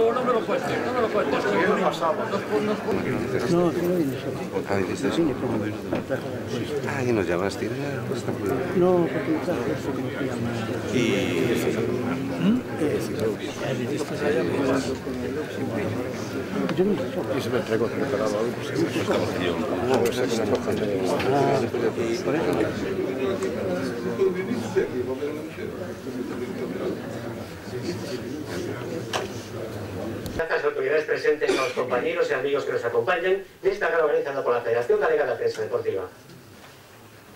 No me lo cuentes, no me lo cuentes. No, te lo digo. Ah, ¿viniste? Sí, como Ah, y nos llamaste. no, porque me trajo eso que me llama. Yo no sé. Y se me entregó preparado algo, pues estamos aquí. No sé que nos cojan de... Por eso. Gracias a las autoridades presentes, a los compañeros y amigos que nos acompañan nesta gala organizada pola Federación Galega da Prensa Deportiva.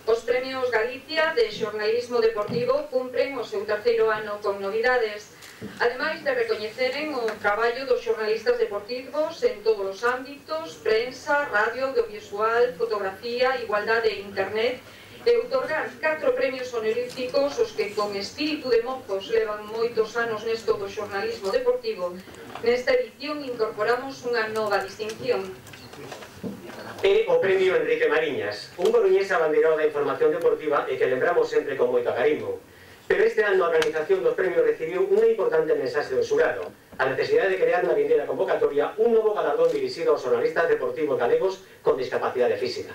Os Premios Galicia de Xornalismo Deportivo cumpren o seu terceiro ano con novidades, ademais de recoñeceren o traballo dos xornalistas deportivos en todos os ámbitos, prensa, radio, audiovisual, fotografía, igualdade e internet, e outorgar 4 premios honoríficos os que con espírito de mozos levan moitos anos nesto do xornalismo deportivo. Nesta edición incorporamos unha nova distinción. É o Premio Enrique Mariñas, un coruñés abanderado da información deportiva e que lembramos sempre con moito agarimo. Pero este ano a organización dos premios recibiu unha importante mensaxe do xurado, a necesidade de crear na vindeira convocatoria un novo galardón dirixido aos xornalistas deportivos galegos con discapacidade física.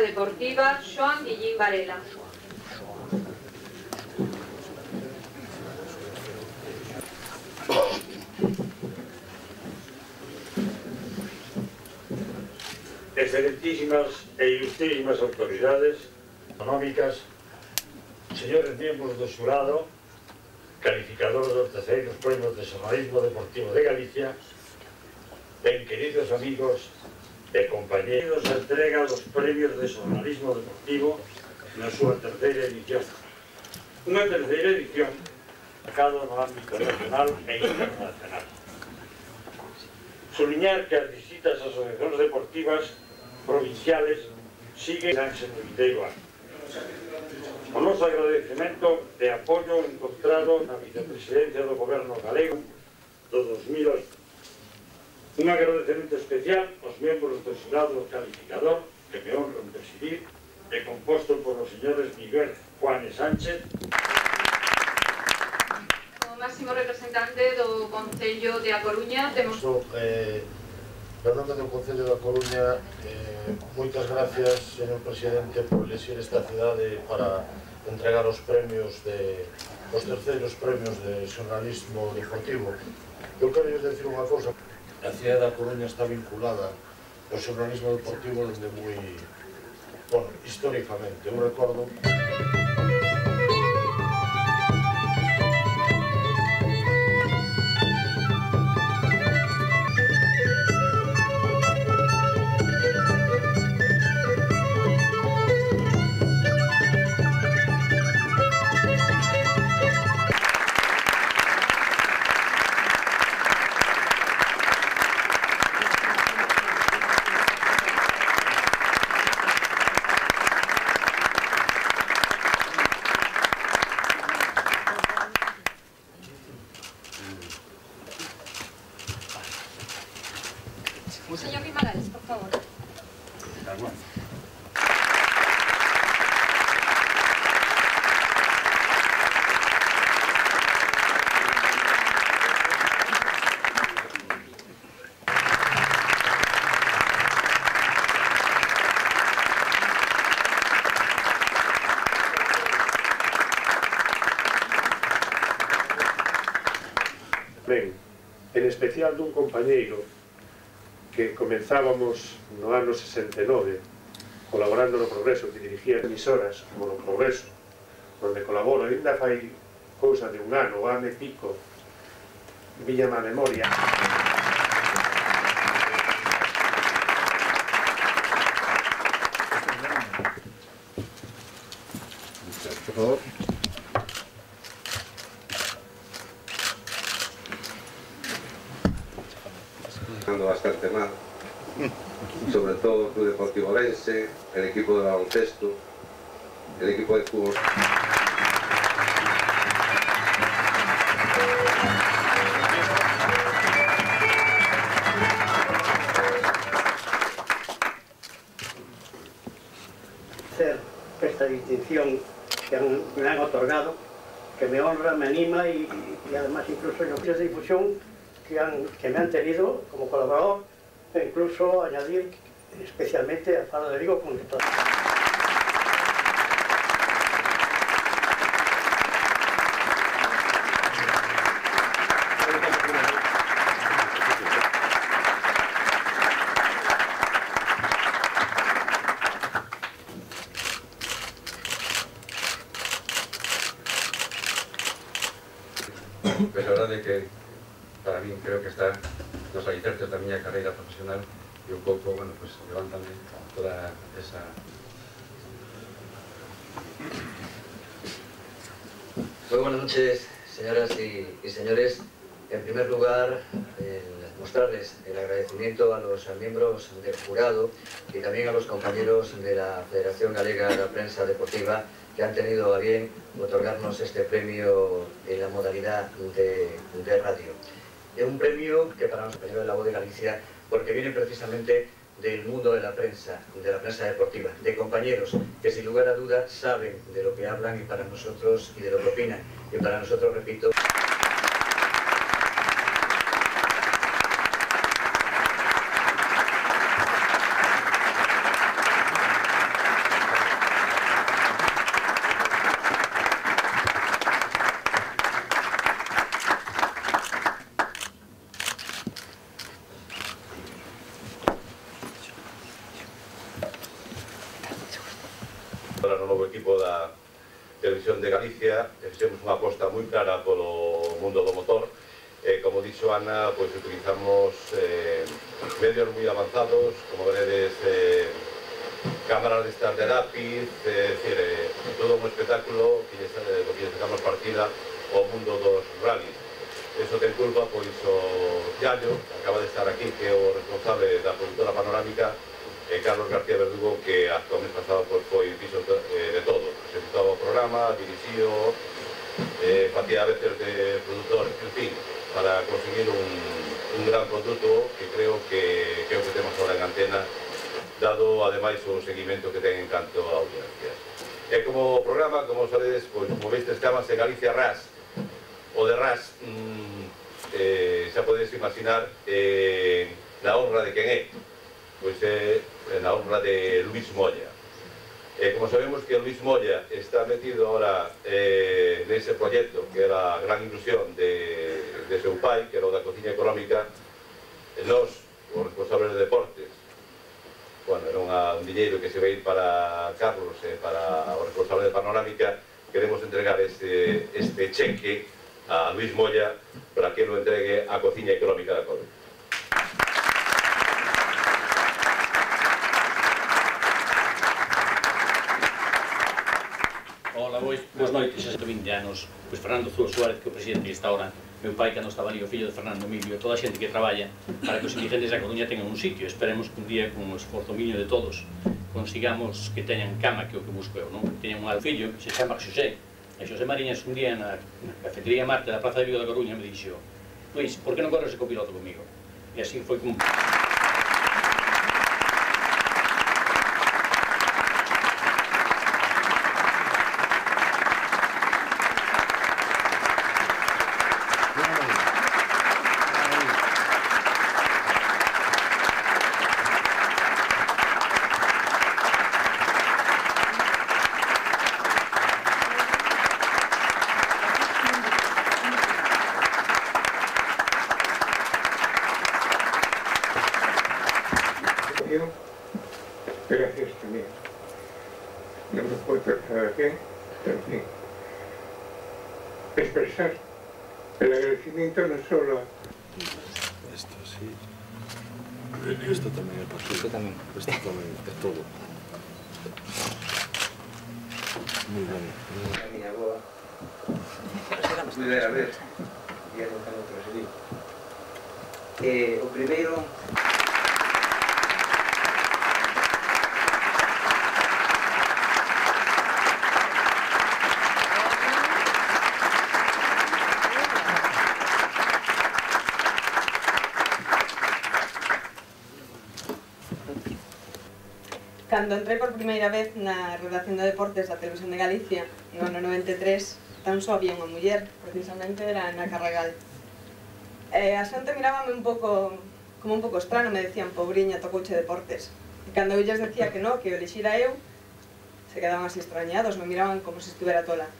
Deportiva Xoan Guillín Varela. Excelentísimas e ilustrísimas autoridades económicas, señores miembros do xurado, calificadores dos terceiros premios de xornalismo deportivo de Galicia, ben queridos amigos e compañeros, entrega dos premios de xornalismo deportivo na súa terceira edición. Unha terceira edición sacada no ámbito nacional e internacional. Suliñar que as distintas asociacións deportivas provinciales siguen danse no vindeiro ano. O noso agradecemento e apoio encontrado na vicepresidencia do Goberno galego do 2008. Un agradecemento especial aos membros do xurado calificador que me honran presidir e composto por os señores Miguel Juan e Sánchez, como máximo representante do Concello de A Coruña. Temos no nome do Concello da Coruña, moitas gracias, señor presidente, por elegir esta cidade para entregar os premios os terceiros premios de xornalismo deportivo. Eu quero decir unha cousa. A cidade da Coruña está vinculada ao xornalismo deportivo desde moi, bueno, históricamente. Eu recordo señor Guimaraes, por favor. Ben, e especial dun compañeiro que comenzábamos no ano 69 colaborando no Progreso, que dirigía emisoras como no Progreso, onde colaboro, ainda fai cousa de un ano, ano e pico, Villa na memoria. Por favor. Ando bastante mal, sobre todo el Club Deportivo Orense, el equipo de baloncesto, el equipo de fútbol. Hacer esta distinción que me han otorgado, que me honra, me anima y además incluso los medios de difusión que me han tenido como colaborador, e incluso añadir especialmente a Faro de Vigo con lector. Pues la verdade é que para mí creo que está nos alicerces da miña carreira profesional e un pouco, bueno, pues levántame toda esa... Muy buenas noches, señoras y señores. En primer lugar, mostrarles el agradecimiento a los miembros del jurado y también a los compañeros de la Federación Galega de la Prensa Deportiva que han tenido a bien otorgarnos este premio en la modalidad de radio. Es un premio que para los compañeros de La Voz de Galicia, porque viene precisamente del mundo de la prensa deportiva, de compañeros que sin lugar a dudas saben de lo que hablan y para nosotros y de lo que opinan. Y para nosotros, repito, Para o novo equipo da Televisión de Galicia, fixemos unha aposta moi clara polo mundo do motor. Como dixo Ana, pois utilizamos medios moi avanzados, como veredes, cámaras de estas de lápiz, todo un espectáculo que lle sacamos partida ao mundo dos rallies. Eso ten culpa, pois, o Yallo, que acaba de estar aquí, que é o responsable da productora panorámica, Carlos García Verdugo, que hasta o mes pasado foi piso de todo. Presentaba o programa, dirixiu, facía a veces de productor, en fin, para conseguir un gran produto que creo que é o que temos ahora en antena, dado ademais o seguimento que ten en canto a audiencias. E como programa, como sabedes, pois, como vistes, chamase Galicia Ras. O de Ras, xa podedes imaginar na honra de quen é. Pois é na honra de Luis Molla. Como sabemos que Luis Molla está metido ahora nese proxecto que era a gran ilusión de seu pai, que era o da cociña económica, nós, os responsables de deportes, bueno, era un diñeiro que se vai ir para Carlos e para o responsable de panorámica, queremos entregar este cheque a Luis Molla para que lo entregue á cociña económica da Coruña. Hola, boas noites, xa 20 anos, pois Fernando Zulo Suárez, que é o presidente que está ahora, meu pai cando estaba ali, o fillo de Fernando Emilio, toda a xente que traballa para que os indigentes da Coruña tengan un sitio. Esperemos que un día, con o esforzo miño de todos, consigamos que teñan cama, que é o que busco eu, non? Que teñan un fillo que se chama Xosé, e Xosé Mariñas un día na cafetería Marte da Praza de Vigo da Coruña me dixo: Luis, por que non corres co piloto comigo? E así foi como... Gracias también. No me puedo expresar aquí, pero en fin. Expresar el agradecimiento no solo a... Esto sí. Esto también es para ti. Esto también. Esto también es todo. Muy bien. Mi aboa. Pude haber. E é o que non presidiu. O primeiro... Cando entrei por primeira vez na redacción de deportes da Televisión de Galicia, no ano 93, tan só había unha muller, precisamente era Ana Carregal. A xente mirábame como un pouco estrano, me decían, pobriña, tocouche deportes. E cando eu lles decía que non, que o elixira eu, se quedaban así extrañados, me miraban como se estivera tola.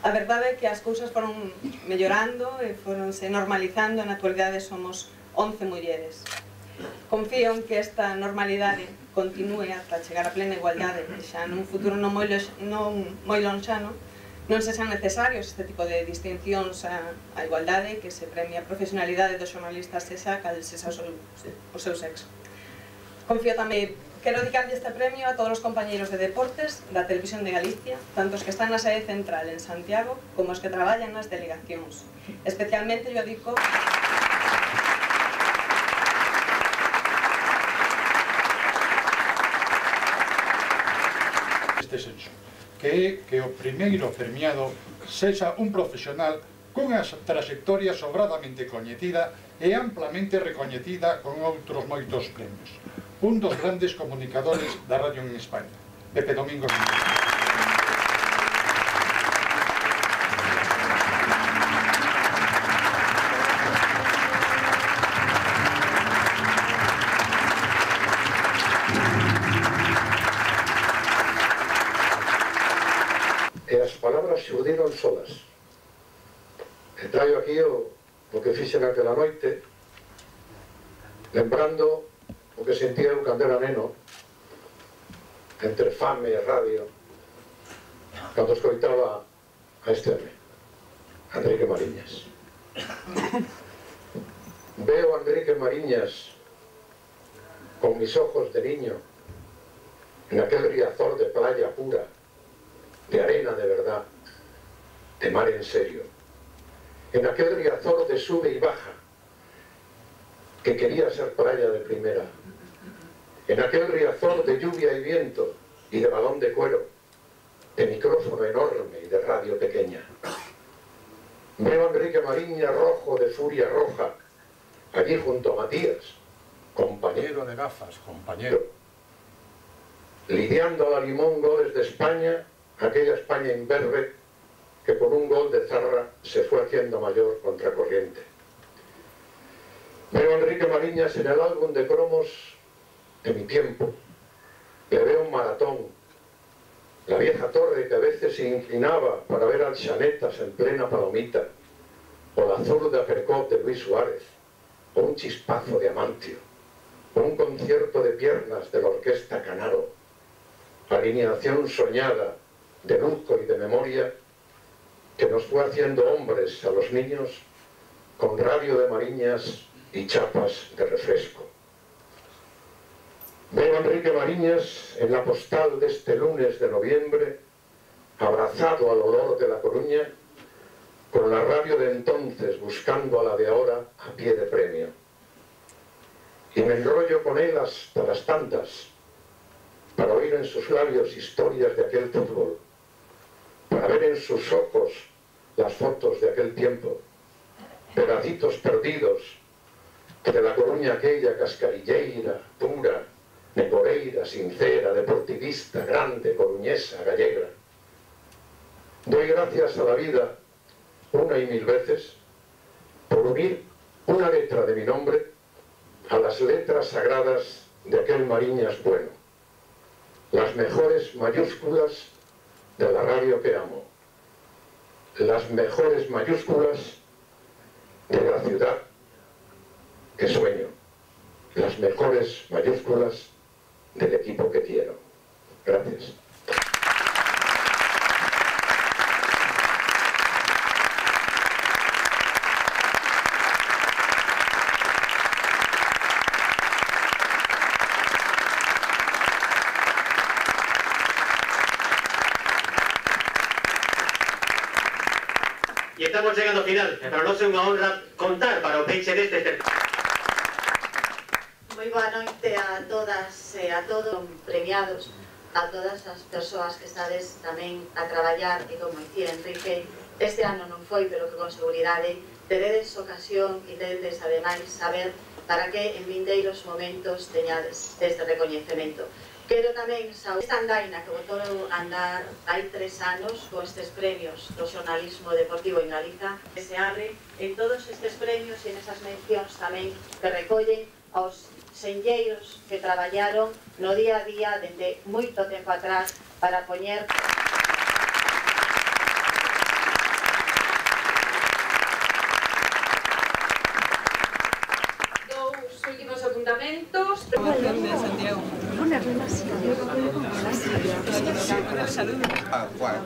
A verdade é que as cousas foron mellorando e foronse normalizando, na actualidade somos 11 mulleres. Confío en que esta normalidade continúe ata chegar a plena igualdade, e xa nun futuro non moi lonxano non se sean necesarios este tipo de distincións a igualdade, que se premie a profesionalidade dos xornalistas sexa cal sexa o seu sexo. Confío tamén, quero dedicarlle este premio a todos os compañeiros de deportes da Televisión de Galicia, tanto os que están na sede central en Santiago como os que traballan nas delegacións. Especialmente yo dedico senso, que é que o primeiro premiado sexa un profesional cunha trayectoria sobradamente coñecida e amplamente recoñecida con outros moitos premios. Un dos grandes comunicadores da radio en España, Pepe Domingos. Xurdiron solas. E traio aquí o que fixen aquela noite, lembrando o que sentía eu cando era neno, entre fame e radio, cando escoitaba a este home, Enrique Mariñas. Veo a Enrique Mariñas con mis ojos de niño en aquel riazor de playa pura, de arena de verdad, de mar en serio, en aquel riazor de sube y baja, que quería ser playa de primera, en aquel riazor de lluvia y viento y de balón de cuero, de micrófono enorme y de radio pequeña. Veo a Enrique Mariñas rojo de furia roja, allí junto a Matías, compañero de gafas, compañero, lidiando a la limón goles de España, aquella España imberbe que con un gol de Zarra se fue haciendo mayor contracorriente. Veo a Enrique Mariñas en el álbum de cromos de mi tiempo. Le veo un maratón, la vieja torre que a veces se inclinaba para ver al Chanetas en plena palomita, o la zurda Percot de Luis Suárez, o un chispazo de Amantio, o un concierto de piernas de la orquesta Canaro, alineación soñada de lujo y de memoria que nos fue haciendo hombres a los niños con radio de Mariñas y chapas de refresco. Veo a Enrique Mariñas en la postal de este lunes de noviembre, abrazado al olor de La Coruña, con la radio de entonces buscando a la de ahora a pie de premio. Y me enrollo con él hasta las tantas, para oír en sus labios historias de aquel fútbol, para ver en sus ojos las fotos de aquel tiempo, pedacitos perdidos de La Coruña aquella cascarilleira, pura, negoreira, sincera, deportivista, grande, coruñesa, gallega. Doy gracias a la vida una y mil veces por unir una letra de mi nombre a las letras sagradas de aquel Mariñas bueno, las mejores mayúsculas de la radio que amo, las mejores mayúsculas de la ciudad que sueño, las mejores mayúsculas del equipo Gracias. E estamos chegando ao final, e para nós é unha honra contar para o peixe deste Moi boa noite a todas e a todos premiados, a todas as persoas que estades tamén a traballar e como dicía Enrique, este ano non foi, pero que con seguridade teredes ocasión e teredes ademais saber para que en vindeiros momentos teñades este recoñecemento. Quero tamén saber esta andaina que botou a andar hai 3 anos con estes premios do xornalismo deportivo en Galiza, que se abre en todos estes premios e nesas mencións tamén que recollen aos senlleiros que traballaron no día a día dende moito tempo atrás para poñer Dous últimos apuntamentos. Promoción de Santiago. Una relación. Salud. Ah, bueno.